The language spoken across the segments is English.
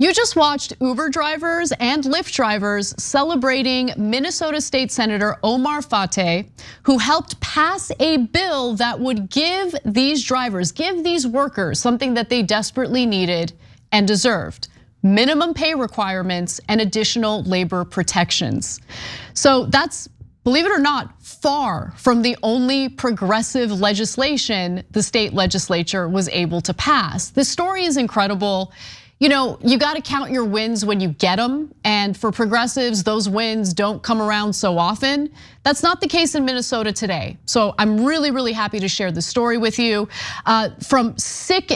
You just watched Uber drivers and Lyft drivers celebrating Minnesota State Senator Omar Fateh, who helped pass a bill that would give these drivers, give these workers something that they desperately needed and deserved: minimum pay requirements and additional labor protections. So that's, believe it or not, far from the only progressive legislation the state legislature was able to pass. This story is incredible. You know, you gotta count your wins when you get them. And for progressives, those wins don't come around so often. That's not the case in Minnesota today. So I'm really, really happy to share the story with you. From sick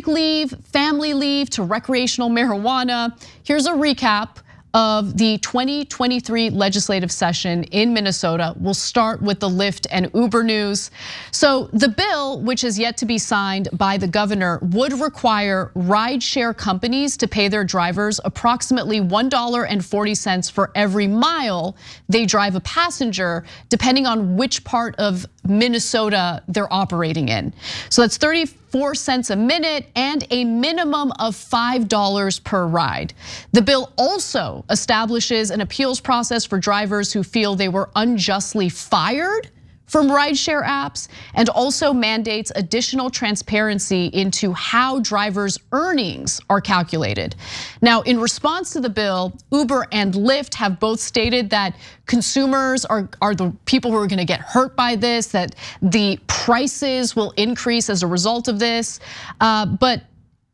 leave, family leave, to recreational marijuana. Here's a recap of the 2023 legislative session in Minnesota. We'll start with the Lyft and Uber news. So the bill, which is yet to be signed by the governor, would require rideshare companies to pay their drivers approximately $1.40 for every mile they drive a passenger, depending on which part of Minnesota they're operating in. So that's 34 cents a minute and a minimum of $5 per ride. The bill also establishes an appeals process for drivers who feel they were unjustly fired from rideshare apps, and also mandates additional transparency into how drivers' earnings are calculated. Now, in response to the bill, Uber and Lyft have both stated that consumers are the people who are gonna get hurt by this, that the prices will increase as a result of this. But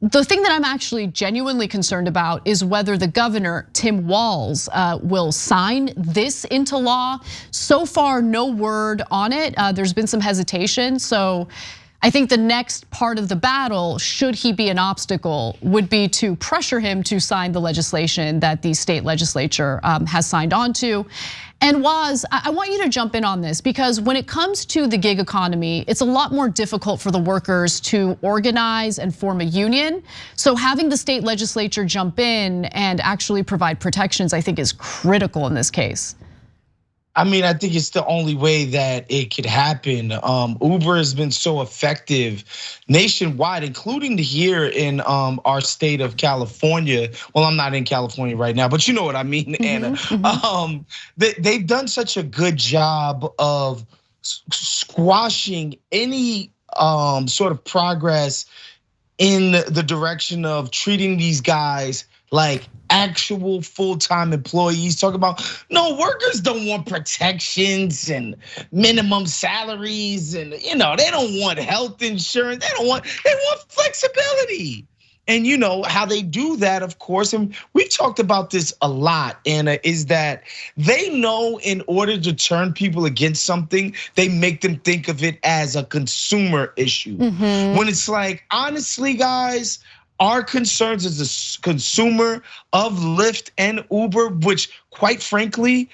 the thing that I'm actually genuinely concerned about is whether the governor, Tim Walz, will sign this into law. So far, no word on it. There's been some hesitation. So I think the next part of the battle, should he be an obstacle, would be to pressure him to sign the legislation that the state legislature has signed on to. And Waz, I want you to jump in on this, because when it comes to the gig economy, it's a lot more difficult for the workers to organize and form a union. So having the state legislature jump in and actually provide protections, I think, is critical in this case. I mean, I think it's the only way that it could happen. Uber has been so effective nationwide, including here in our state of California. Well, I'm not in California right now, but you know what I mean, Anna. They've done such a good job of squashing any sort of progress in the direction of treating these guys like actual full-time employees. Talk about, no, workers don't want protections and minimum salaries, and they don't want health insurance. They want flexibility. And you know how they do that, of course, and we've talked about this a lot, Anna, is that they know in order to turn people against something, they make them think of it as a consumer issue. When it's like, honestly, guys, our concerns as a consumer of Lyft and Uber, which quite frankly,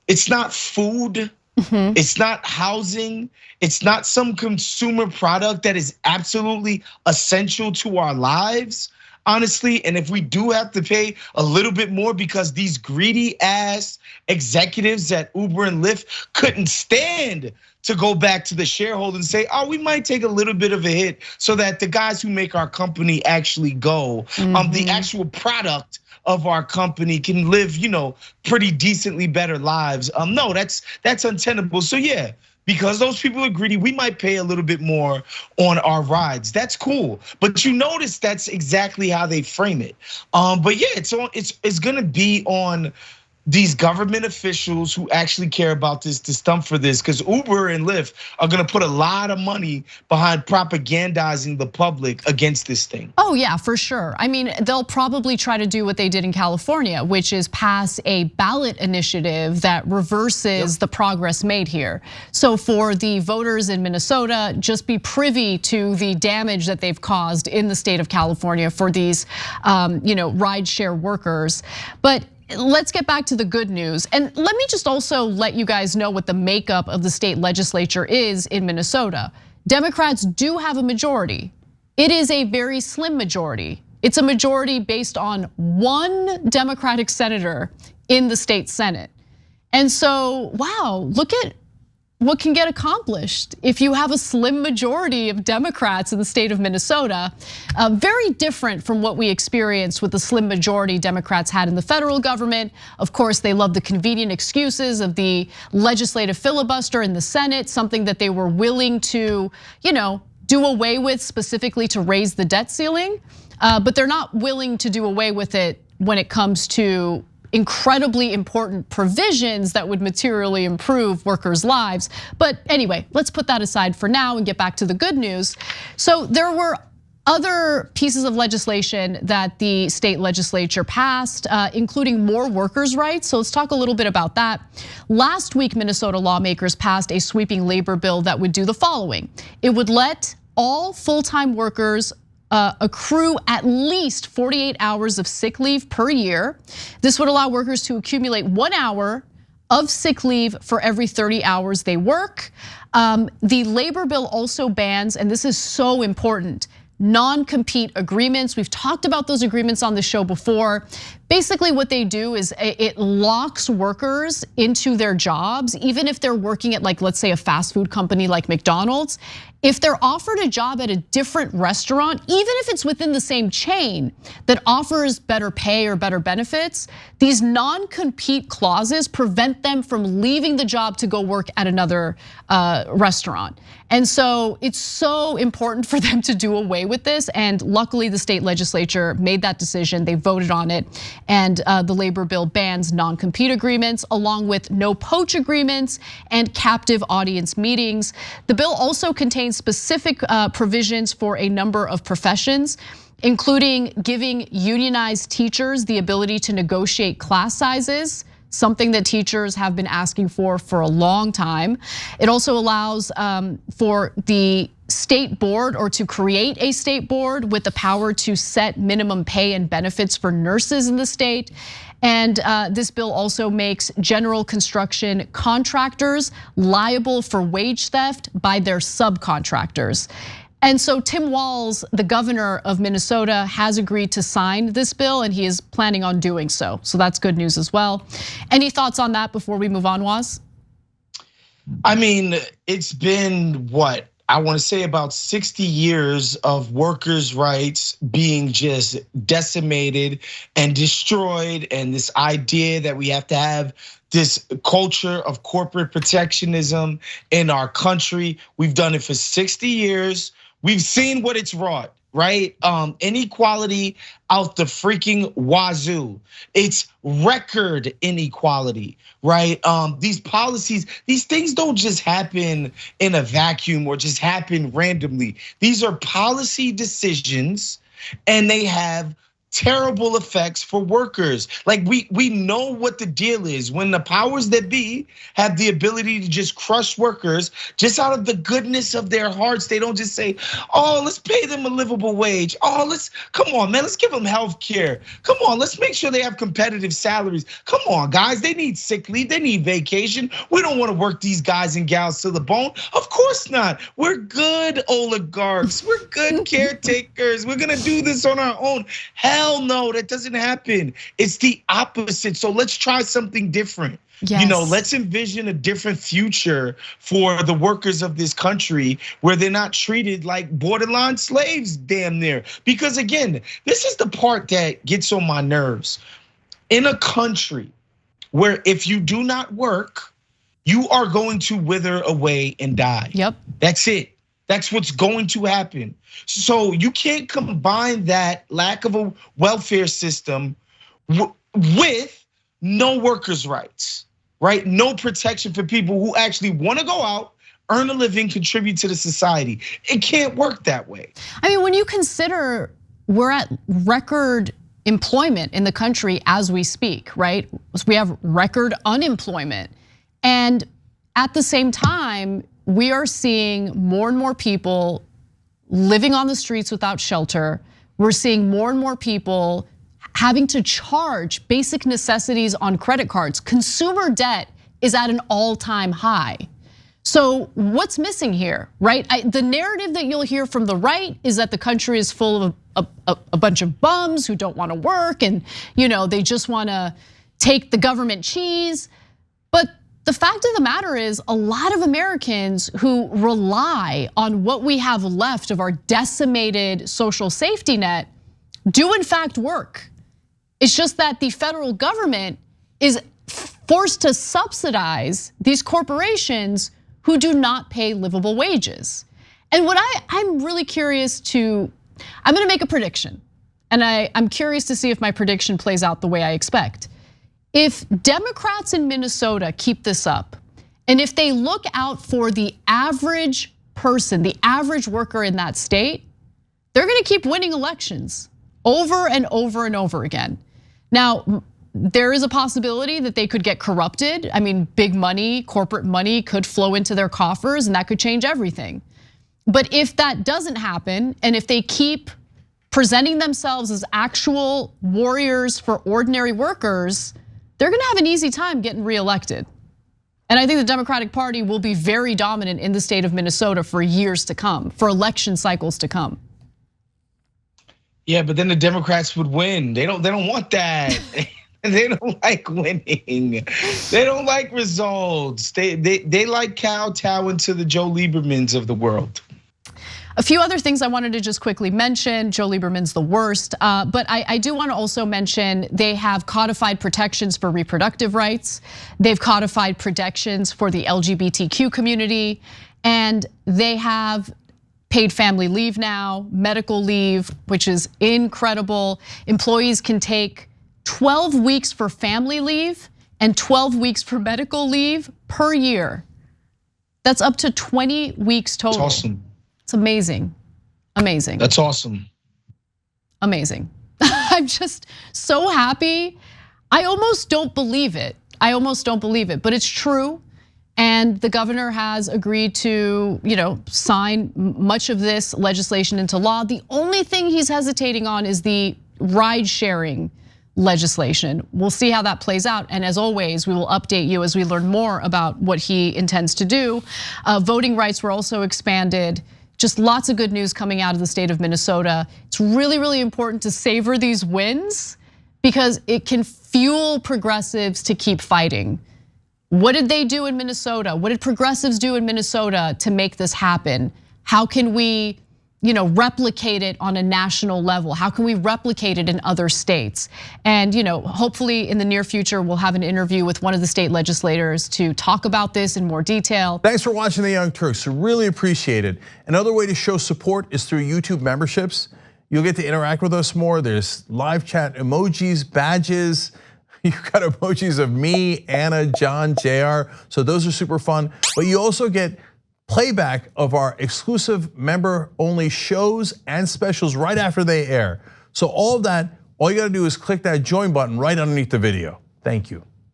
it's not food, it's not housing, it's not some consumer product that is absolutely essential to our lives, honestly. And if we do have to pay a little bit more because these greedy ass executives at Uber and Lyft couldn't stand to go back to the shareholder and say, oh, we might take a little bit of a hit so that the guys who make our company actually go, the actual product of our company can live, pretty decently better lives. No, that's untenable. So yeah, because those people are greedy, we might pay a little bit more on our rides. That's cool, but you notice that's exactly how they frame it. But yeah, it's gonna be on these government officials who actually care about this to stump for this, because Uber and Lyft are gonna put a lot of money behind propagandizing the public against this thing. Oh yeah, for sure. I mean, they'll probably try to do what they did in California, which is pass a ballot initiative that reverses the progress made here. So for the voters in Minnesota, just be privy to the damage that they've caused in the state of California for these rideshare workers. But let's get back to the good news. And let me just also let you guys know what the makeup of the state legislature is in Minnesota. Democrats do have a majority. It is a very slim majority. It's a majority based on one Democratic senator in the state Senate. And so, wow, look at what can get accomplished if you have a slim majority of Democrats in the state of Minnesota. Very different from what we experienced with the slim majority Democrats had in the federal government. Of course, they love the convenient excuses of the legislative filibuster in the Senate, something that they were willing to, do away with specifically to raise the debt ceiling. But they're not willing to do away with it when it comes to incredibly important provisions that would materially improve workers' lives. But anyway, let's put that aside for now and get back to the good news. So there were other pieces of legislation that the state legislature passed, including more workers' rights. So let's talk a little bit about that. Last week, Minnesota lawmakers passed a sweeping labor bill that would do the following. It would let all full-time workers accrue at least 48 hours of sick leave per year. This would allow workers to accumulate 1 hour of sick leave for every 30 hours they work. The labor bill also bans, and this is so important, non-compete agreements. We've talked about those agreements on the show before. Basically what they do is it locks workers into their jobs, even if they're working at, like, let's say a fast food company like McDonald's. If they're offered a job at a different restaurant, even if it's within the same chain that offers better pay or better benefits, these non-compete clauses prevent them from leaving the job to go work at another restaurant. And so it's so important for them to do away with this. And luckily the state legislature made that decision. They voted on it. And the labor bill bans non-compete agreements along with no poach agreements and captive audience meetings. The bill also contains specific provisions for a number of professions, including giving unionized teachers the ability to negotiate class sizes, something that teachers have been asking for a long time. It also allows for the state board, or to create a state board with the power to set minimum pay and benefits for nurses in the state. And this bill also makes general construction contractors liable for wage theft by their subcontractors. And so Tim Walz, the governor of Minnesota, has agreed to sign this bill, and he is planning on doing so. So that's good news as well. Any thoughts on that before we move on, Waz? I mean, it's been what? I want to say about 60 years of workers' rights being just decimated and destroyed, and this idea that we have to have this culture of corporate protectionism in our country. We've done it for 60 years. We've seen what it's wrought, right? Inequality out the freaking wazoo. It's record inequality, right? These policies, these things don't just happen in a vacuum or just happen randomly. These are policy decisions, and they have terrible effects for workers. Like we know what the deal is when the powers that be have the ability to just crush workers just out of the goodness of their hearts. They don't just say, oh, let's pay them a livable wage. Oh, come on, man, let's give them health care. Come on, let's make sure they have competitive salaries. Come on, guys, they need sick leave, they need vacation. We don't want to work these guys and gals to the bone. Of course not. We're good oligarchs. We're good caretakers. We're gonna do this on our own. Hell no, that doesn't happen. It's the opposite. So let's try something different. Yes. Let's envision a different future for the workers of this country where they're not treated like borderline slaves, damn near. Because again, this is the part that gets on my nerves. In a country where if you do not work, you are going to wither away and die. Yep. That's it. That's what's going to happen. So you can't combine that lack of a welfare system with no workers' rights, right? No protection for people who actually want to go out, earn a living, contribute to the society. It can't work that way. I mean, when you consider we're at record employment in the country as we speak, right? We have record unemployment. And at the same time, we are seeing more and more people living on the streets without shelter. We're seeing more and more people having to charge basic necessities on credit cards. Consumer debt is at an all-time high. So what's missing here, right? The narrative that you'll hear from the right is that the country is full of a bunch of bums who don't want to work, and they just want to take the government cheese. But the fact of the matter is a lot of Americans who rely on what we have left of our decimated social safety net do in fact work. It's just that the federal government is forced to subsidize these corporations who do not pay livable wages. And what I'm really curious to, I'm gonna make a prediction. And I'm curious to see if my prediction plays out the way I expect. If Democrats in Minnesota keep this up, and if they look out for the average person, the average worker in that state, they're gonna keep winning elections over and over and over again. Now, there is a possibility that they could get corrupted. I mean, big money, corporate money could flow into their coffers and that could change everything. But if that doesn't happen, and if they keep presenting themselves as actual warriors for ordinary workers, they're gonna have an easy time getting reelected. And I think the Democratic Party will be very dominant in the state of Minnesota for years to come, for election cycles to come. Yeah, but then the Democrats would win. They don't want that. They don't like winning. They don't like results. They like kowtowing to the Joe Liebermans of the world. A few other things I wanted to just quickly mention. Joe Lieberman's the worst, but I do want to also mention they have codified protections for reproductive rights. They've codified protections for the LGBTQ community, and they have paid family leave now, medical leave, which is incredible. Employees can take 12 weeks for family leave and 12 weeks for medical leave per year. That's up to 20 weeks total. That's awesome. It's amazing, amazing. That's awesome. Amazing. I'm just so happy. I almost don't believe it. But it's true. And the governor has agreed to, sign much of this legislation into law. The only thing he's hesitating on is the ride sharing legislation. We'll see how that plays out. And as always, we will update you as we learn more about what he intends to do. Voting rights were also expanded. Just lots of good news coming out of the state of Minnesota. It's really, really important to savor these wins because it can fuel progressives to keep fighting. What did they do in Minnesota? What did progressives do in Minnesota to make this happen? How can we, replicate it on a national level? How can we replicate it in other states? And hopefully in the near future, we'll have an interview with one of the state legislators to talk about this in more detail. Thanks for watching The Young Turks, really appreciate it. Another way to show support is through YouTube memberships. You'll get to interact with us more. There's live chat emojis, badges. You've got emojis of me, Anna, John, JR. So those are super fun. But you also get playback of our exclusive member-only shows and specials right after they air. So all of that, all you gotta do is click that join button right underneath the video. Thank you.